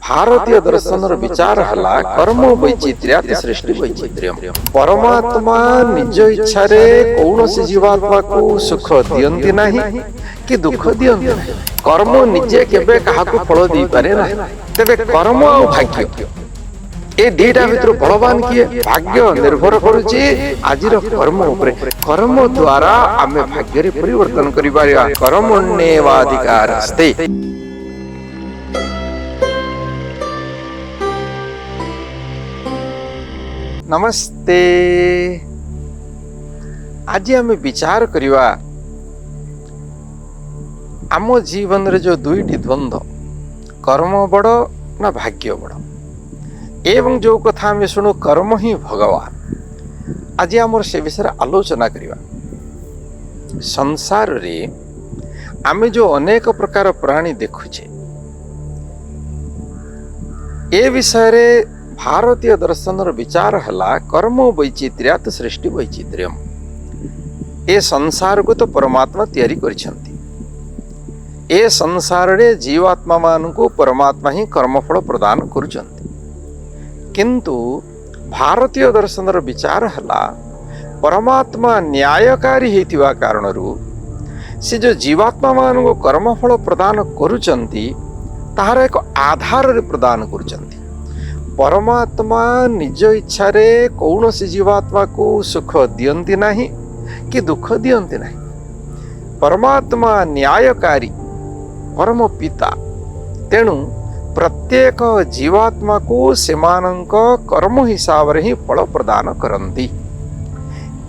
भारतीय दर्शन विचार हला कर्म वैचित्र्यात् सृष्टि वैचित्र्यम। परमात्मा निज इच्छा कौन जीवात्मा को सुख दियंती नहीं कि दुख दियंती नहीं। कर्म निजे केबे काहाकू फल दी पारे ना। तेबे कर्म और भाग्य ए दीटा भितर बलवान किए? भाग्य निर्भर करुची आजिर कर्म उपरे। कर्म द्वारा आमे भाग्य रे परिवर्तन करि पारिबा। कर्मण्येवाधिकारस्ते। नमस्ते। आज आम विचार करिवा आम जीवन रे जो दुईटी द्वंद्व, कर्म बड़ ना भाग्य बड़, एवं जो कथा आम शुणु कर्म ही भगवान। आज आम से विषय आलोचना करिवा। संसार रे आम जो अनेक प्रकार प्राणी देखुचे, ए विषय रे भारतीय दर्शन विचार हला कर्म वैचित्र्यात् सृष्टि वैचित्र्यम। ए संसार को तो परमात्मा तैयारी करिसेंती। ए संसार रे जीवात्मा मान को परमात्मा ही कर्मफल प्रदान करुचंती। किंतु भारतीय दर्शन विचार हला परमात्मा न्यायकारी हेतिवा कारणरू से जो जीवात्मा मान को कर्मफल प्रदान करुचंती ताहार एक आधार रे प्रदान करुचंती। परमात्मा निज इच्छा रे कौन सी जीवात्मा को सुख दियंती नहीं कि दुख दियंती नहीं। परमात्मा न्यायकारी परम पिता, तेणु प्रत्येक जीवात्मा को सेमानंक कर्म हिसाब रे ही फल प्रदान करंती।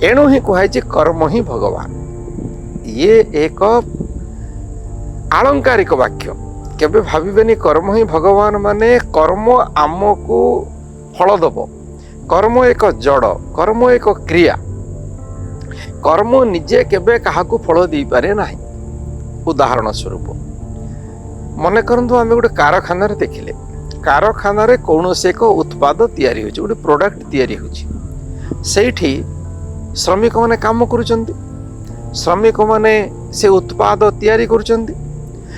एणु ही कहाई कर्म ही भगवान। ये एक आलंकारिक वाक्य। केबे भाविबेनी कर्म ही भगवान माने कर्म आमको फल दब। कर्म एक जड़, कर्म एक क्रिया। कर्म निजे केबे काहाकू फल दी पारे नाही। उदाहरण स्वरूप मने करंतु आमे गोटे कारखाना रे देखिले, कारखाना रे कौनसी एक उत्पाद तैयारी होची, गोटे प्रोडक्ट तैयारी होची। सेठी श्रमिक माने काम करूचंती। श्रमिक माने से उत्पाद तैयारी करूचंती।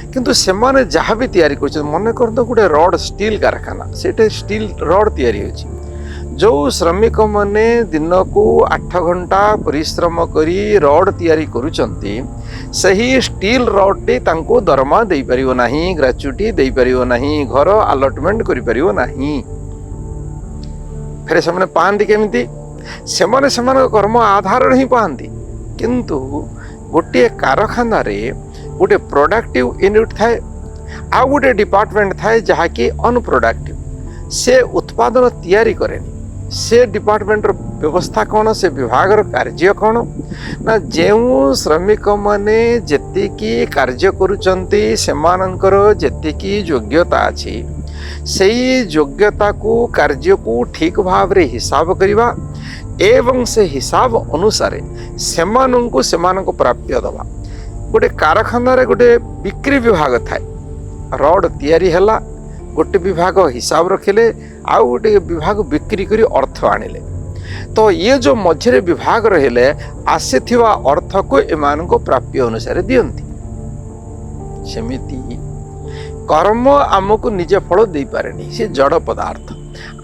किंतु सेमाने जहाँ भी तैयारी कर, मन करते गोटे रड स्टील कारखाना, से स्टील रड तैयारी होची। जो श्रमिक माने दिन को 8 घंटा परिश्रम करी रड तैयारी करुचंती, सही स्टील रड टी तांको दरमा दे परिवो नाही, ग्रेच्युटी दे परिवो नाही, घर अलॉटमेंट करि परिवो नाही। फिर से पाती केमिति? सेमाने सेमान कर्म आधार ही पाती। किंतु गोटे कारखाना रे गोटे प्रोडक्टिव यूनिट थाए, आ गोटे डिपार्टमेंट थाए जहाँकि अनप्रोडक्टिव। से उत्पादन तैयारी करेनी। से डिपार्टमेंट व्यवस्था कौन, से विभाग कार्य कौन ना, जो श्रमिक माने जेतिकी कार्य करुचंती सेमानंकर जेतिकी योग्यता अछि, सेई योग्यता को कार्य को ठीक भाव रे हिसाब करिवा एवं से हिसाब अनुसार सेमानंको सेमानंको प्राप्य दवा। गोटे कारखाना रे गोटे बिक्री विभाग थाए। रड तैयारी हैला, गोटे विभाग हिसाब रखिले, आउ गोटे विभाग बिक्री करी अर्थ आनिले। तो ये जो मझे विभाग रहिले आसीथिवा अर्थ को एमान को प्राप्य अनुसार दियंती। सेमिति कर्म आमको निजे फल दे पारेनी, से जड़ पदार्थ।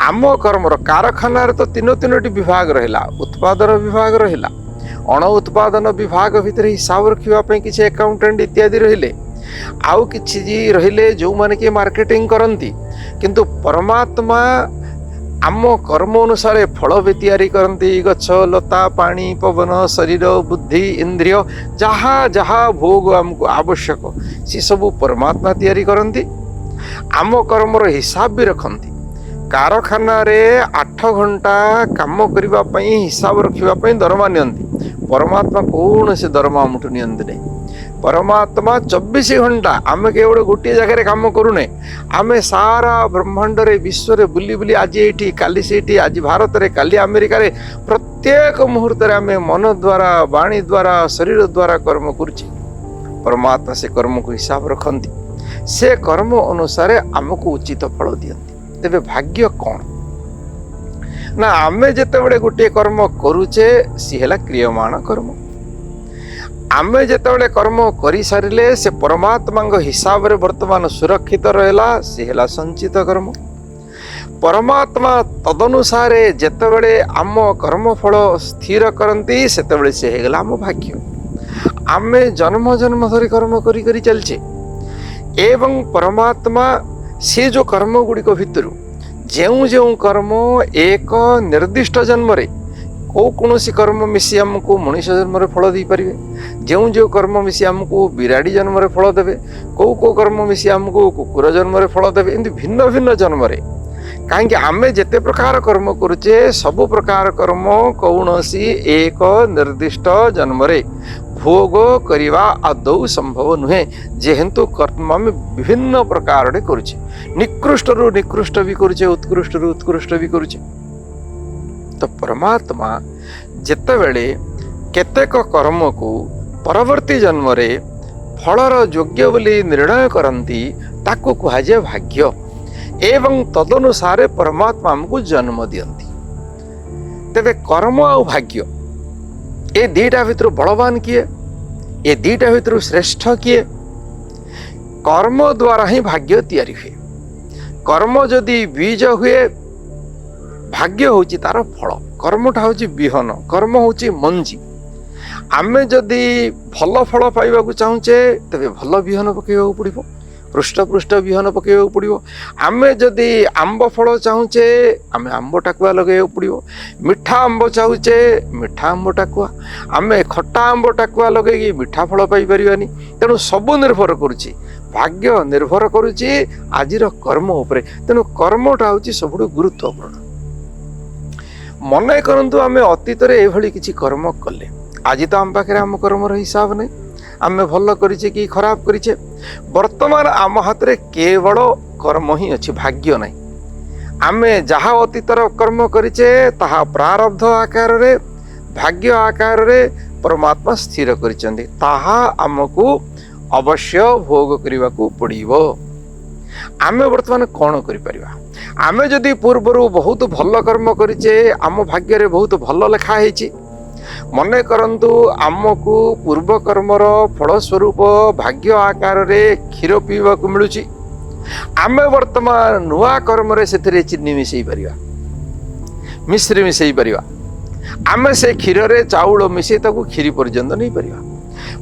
आम कर्मर कारखाना रे तो तीनोटी विभाग रहिला। उत्पादन विभाग रहिला, अण उत्पादन विभाग भितर हिसाब रखा किसी अकाउंटेंट इत्यादि रहिले, आउ किछि रहिले जो माने कि मार्केटिंग करंती। किंतु परमात्मा आम कर्म अनुसार फल भी तैयारी करंती। गछ लता पानी पवन शरीर बुद्धि इंद्रिय जहाँ जहाँ भोग आमको आवश्यक सी सब परमात्मा तैयारी करंती। आम कर्मर हिसाब भी रखंती। कारखाना रे 8 घंटा काम करिबा पई हिसाब रखिबा पई दरमा नियंती। परमात्मा कौन से दरमा मुठु नियंती नहीं। परमात्मा 24 घंटा आम केवल गोटे जगह काम करूने, आमे सारा ब्रह्मांड रे विश्व रे बुली बुली आज एठी काली सेठी, आज भारत रे काली अमेरिका रे, प्रत्येक मुहूर्त रे आमे मन द्वारा वाणी द्वारा शरीर द्वारा कर्म करुची। परमात्मा से कर्म को हिसाब रखंती। से कर्म अनुसार आमको उचित फल दियंती। तेबे भाग्य कौन ना, आमे जेते बड़े गोटे कर्म करूचे सी हेला क्रियमाण कर्म। आमे जेतेबेले कर्म करि सारिले से परमात्मा हिसाब रे वर्तमान सुरक्षित रहला से हला संचित कर्म। परमात्मा तदनुसारे जेतेबेले आम कर्म फल स्थिर करती सेतेबेले से हेगला आम भाग्य। आमे जन्म जन्म धरी कर्म करी करी चलचे एवं परमात्मा से जो कर्म गुड़िक भितर जो जो कर्म एक निर्दिष्ट जन्म रे कौसी कर्म मिसी आमको मनुष्य जन्म रे फल दे पारे, जो जो कर्म मिसी आमको बिराड़ी जन्म रे फल देवे, कौ कर्म मिसी आमको कुकुर जन्म रे फल देवे, एमती भिन्न भिन्न जन्म रे। कहीं आमे जेते प्रकार कर्म करुचे सबु प्रकार कर्म कौनसी एक निर्दिष्ट जन्म रे भोग करिवा आदौ संभव नुहे, जेहेतु कर्म आम विभिन्न प्रकार रे करुचे, निकृष्ट रु निकृष्ट भी करुचे, उत्कृष्ट रु उत्कृष्ट भी करुचे। तो परमात्मा जेतेबेले केतेक कर्म को परवर्ती जन्म रे फलर योग्य बोली निर्णय करती ताकू कहुए भाग्य एवं तदनुसारे परमात्मा हमको जन्म दियंती। तेबे कर्म आ भाग्य ए दीटा भितर बलवान किए, ए दीटा भितर श्रेष्ठ किए? कर्म द्वारा ही भाग्य तैयारी हुए। कर्म जदि बीज हुए भाग्य होची तार फल। कर्मटा होची बिहन, कर्म होची मंजी। आमे जदि भल फल पाइबाकू चाहूचे तेबे भल बिहन पकेबाकू पड़िबो, पृष्ठ पृष्ठ बिहन पकेबाकू पड़िबो। आमे जदि आंब फल चाहूचे आमे आंब टाकुआ लगेबाकू पड़िबो, मिठा आंब चाहूचे मिठा आंब टाकुआ, आमे खट्टा आंब टाकुआ लगेगी मिठा फल पाई परिबानी। तेणु सबु निर्भर करुची, भाग्य निर्भर करुची आजिर कर्म उपरे। तेणु कर्मटा होची सबुठु गुरुत्वपूर्ण। मने करंतु आमे अतीत रे एभली किछि कर्म कले, आज तो आम पाखे आम कर्मर हिसाब नहीं, आमे भल करिचे कि खराब करिचे। वर्तमान आम हाथ रे केवल कर्म ही अच्छी, भाग्य नहीं। आमे जहा अतीतर कर्म करिचे ताहा प्रारब्ध आकार रे भाग्य आकार रे परमात्मा स्थिर करिचंदी, ताहा आमको अवश्य भोग करने को पड़िबो। आमे वर्तमान कौन करि परिबा? आमे जदि पूर्वरु बहुत भल कर्म करिचे आम भाग्य रे बहुत भल लेखा हेची, मने करंतु आमको पूर्व कर्मर फल स्वरूप भाग्य आकार रे क्षीर पीवा को मिलुची, आमे वर्तमान नुआ कर्म रे सेथिरे चीनी मिसई परिबा, मिश्री मिसई परिबा, आमे से क्षीर रे चाउल मिसई ताकू क्षीरी पर्यंत नहीं परिबा।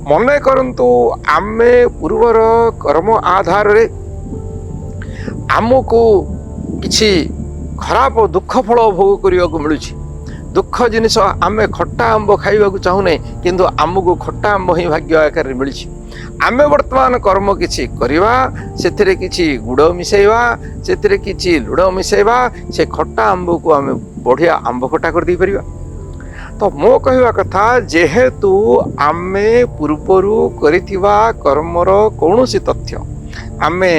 मने करंतु आमे पूर्वर कर्म आधार रे आमको किछि खराब दुख फल भोग करने को मिलुची। दुख जिनिस आमे खट्टा आंब खाइबा को चाहूने किंतु आमको खट्टा आंब ही भाग्य आकार मिलुची। आमे वर्तमान कर्म किछि करिवा, सेथिरे किछि गुड़ मिसेइबा, सेथिरे किछि लुण मिसेइबा, से खट्टा आंब को आमे बढ़िया आंब खट्टा कर दी परिबा। तो मो कहवा कथा, जेहेतु आमे पूर्वरु करिथिबा कर्मर कौनसी तथ्य आमे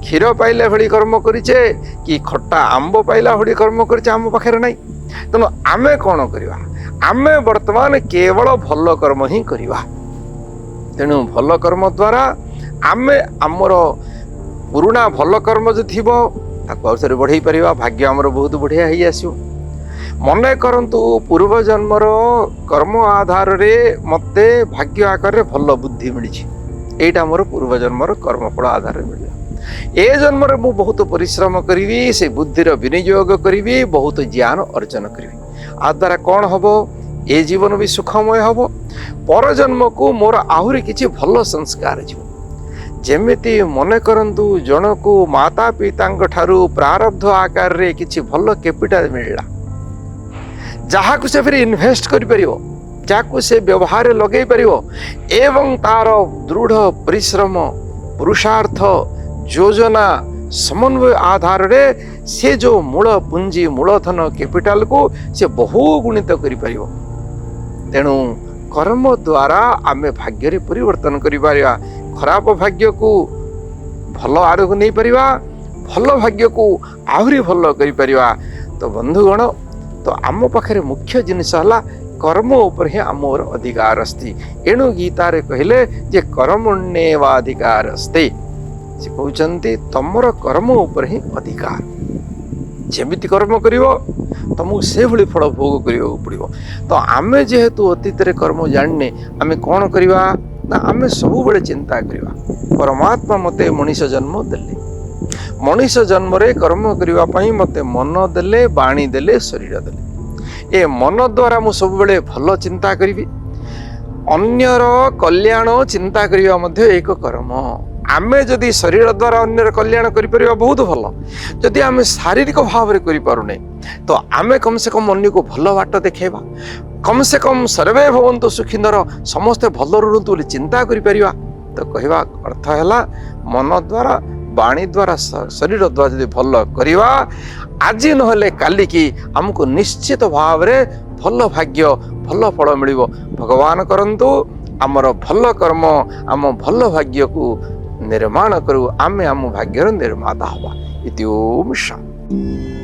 क्षीर पाइला भली कर्म करिचे कि खट्टा आंब पाइला भली कर्म करिचे आम पाखे नहीं। तेणु आमे कौन करवा? आमे वर्तमान केवल भल कर्म ही करवा। तेणु भल कर्म द्वारा आमे आमर पुराणा भल कर्म जो थिबो ताको अवसर बढ़ाई परिबा, भाग्य आमर बहुत बढ़िया ही आसियो। मने करंतु पूर्व जन्मर कर्म आधार रे मते भाग्य आकार रे भल बुद्धि मिली, एटा मोर पूर्व जन्मर कर्मफल आधार रे मिलिया। ए जन्म रे मु बहुत परिश्रम करी, से बुद्धिर विनियोग करी, बहुत ज्ञान अर्जन करी। आ द्वारा कौन हबो? ए जीवन भी सुखमय हबो। पर जन्म को मोर आहुरी किछि भल संस्कार जीव। जेमिति मने करंतु जन को माता पिता ठारू प्रारब्ध आकार रे किछि भल कैपिटल मिलला, जहा को से फिर इन्वेस्ट करि परिबो, जाको से व्यवहार लगे परिबो एवं तार दृढ़ परिश्रम पुरुषार्थ योजना समन्वय आधार रे से जो मूल पुंजी मूलधन कैपिटाल को से बहु गुणित करि परिबो। तेणु कर्म द्वारा आमे भाग्य रे परिवर्तन करि परिबा। खराब भाग्य को भल आड़ को नहीं परिबा, भल भाग्य को आहुरी भल करि परिबा। तो बंधुगण, तो आम पाखे मुख्य जिनिस हला कर्म उपर ही आमर अधिकार अस्ति। एणु गीतारे कहले जे कर्मण्येवाधिकार अस्ति, से कहउचंती तमर कर्म उपर ही अधिकार। जेमिति कर्म करिवो तुमको से भली फल भोग करने पड़ो। तो आम जेहेतु अतीत कर्म जाने आम कौन करवा ना आम सब बड़े चिंता करवा परमात्मा मते मनीष जन्म देले, मनीष जन्म रे कर्म करने मते मन देले, बाणी देले, शरीर देले। ए मन द्वारा मु सब बड़े भल चिंता करी, अन्यर कल्याण चिंता करने मध्य एक कर्म। आमे जदि शरीर द्वारा अन्यर कल्याण करिपर बहुत भल, जदि आमे शारीरिक भाव में करिपारुने तो आमे कम से कम अन्य को भल बाट देखेबा, कम से कम सर्वे भवन्तु सुखिनर समस्ते भल रुहतु बोली चिंता करिपरिबा। तो कहवा अर्थ है मन द्वारा बाणी द्वारा शरीर द्वारा जदि भल करवा आज नहले काली की हमको निश्चित भाव रे भल भाग्य भल फल मिलिबो। भगवान करंतु आमर भल कर्म आम भल भाग्य को निर्माण करू, आमे आम भाग्यर निर्माता हवा। इति ओम शांति।